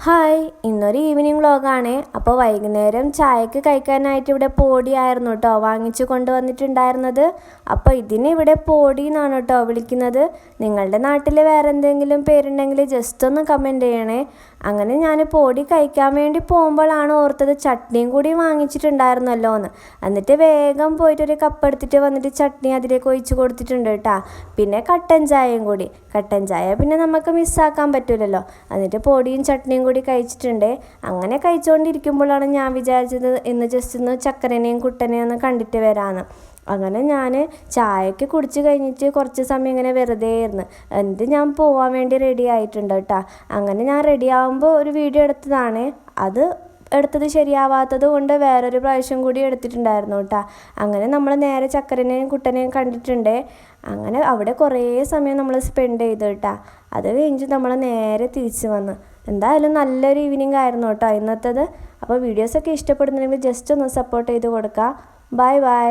Hi, ഇന്നൊരു evening വ്ളോഗാണ്. അപ്പോൾ വൈകുന്നേരം ചായക്ക് കഴിക്കാനായിട്ട് ഇവിടെ പോടിയായിരുന്നു കേട്ടോ വാങ്ങിച്ചു കൊണ്ടുവന്നിട്ടുണ്ടായിരുന്നത്. അപ്പോൾ ഇതിന് ഇവിടെ പോടി എന്നാണ് കേട്ടോ വിളിക്കുന്നത്. നിങ്ങളുടെ നാട്ടിൽ വേറെ എന്തെങ്കിലും പേരുണ്ടെങ്കിൽ ജസ്റ്റ് ഒന്ന് കമൻറ്റ് ചെയ്യണേ. അങ്ങനെ ഞാൻ പൊടി കഴിക്കാൻ വേണ്ടി പോകുമ്പോഴാണ് ഓർത്തത് ചട്നിയും കൂടി വാങ്ങിച്ചിട്ടുണ്ടായിരുന്നല്ലോ എന്ന്. എന്നിട്ട് വേഗം പോയിട്ടൊരു കപ്പ് എടുത്തിട്ട് വന്നിട്ട് ചട്നി അതിലേക്ക് ഒഴിച്ച് കൊടുത്തിട്ടുണ്ട് കേട്ടോ. പിന്നെ കട്ടൻ ചായയും കൂടി. കട്ടൻ ചായ പിന്നെ നമുക്ക് മിസ്സാക്കാൻ പറ്റില്ലല്ലോ. എന്നിട്ട് പൊടിയും ചട്നിയും കൂടി കഴിച്ചിട്ടുണ്ട്. അങ്ങനെ കഴിച്ചുകൊണ്ടിരിക്കുമ്പോഴാണ് ഞാൻ വിചാരിച്ചത് ഇന്ന് ജസ്റ്റ് ഒന്ന് ചക്കരനെയും കുട്ടനെയും ഒന്ന് കണ്ടിട്ട് വരാമെന്ന്. അങ്ങനെ ഞാൻ ചായക്ക് കുടിച്ച് കഴിഞ്ഞിട്ട് കുറച്ച് സമയം ഇങ്ങനെ വെറുതെ ആയിരുന്നു. എന്നിട്ട് ഞാൻ പോകാൻ വേണ്ടി റെഡി ആയിട്ടുണ്ട് കേട്ടോ. അങ്ങനെ ഞാൻ റെഡി ആകുമ്പോൾ ഒരു വീഡിയോ എടുത്തതാണ്. അത് എടുത്തത് ശരിയാവാത്തത് കൊണ്ട് വേറൊരു പ്രാവശ്യം കൂടി എടുത്തിട്ടുണ്ടായിരുന്നു കേട്ടോ. അങ്ങനെ നമ്മൾ നേരെ ചക്കരനെയും കുട്ടനെയും കണ്ടിട്ടുണ്ട്. അങ്ങനെ അവിടെ കുറേ സമയം നമ്മൾ സ്പെൻഡ് ചെയ്തു കേട്ടോ. അത് കഴിഞ്ഞ് നമ്മൾ നേരെ തിരിച്ച് വന്നു. എന്തായാലും നല്ലൊരു ഈവനിങ് ആയിരുന്നു കേട്ടോ ഇന്നത്തേത്. അപ്പോൾ വീഡിയോസൊക്കെ ഇഷ്ടപ്പെടുന്നുണ്ടെങ്കിൽ ജസ്റ്റ് ഒന്ന് സപ്പോർട്ട് ചെയ്ത് കൊടുക്കുക. Bye bye.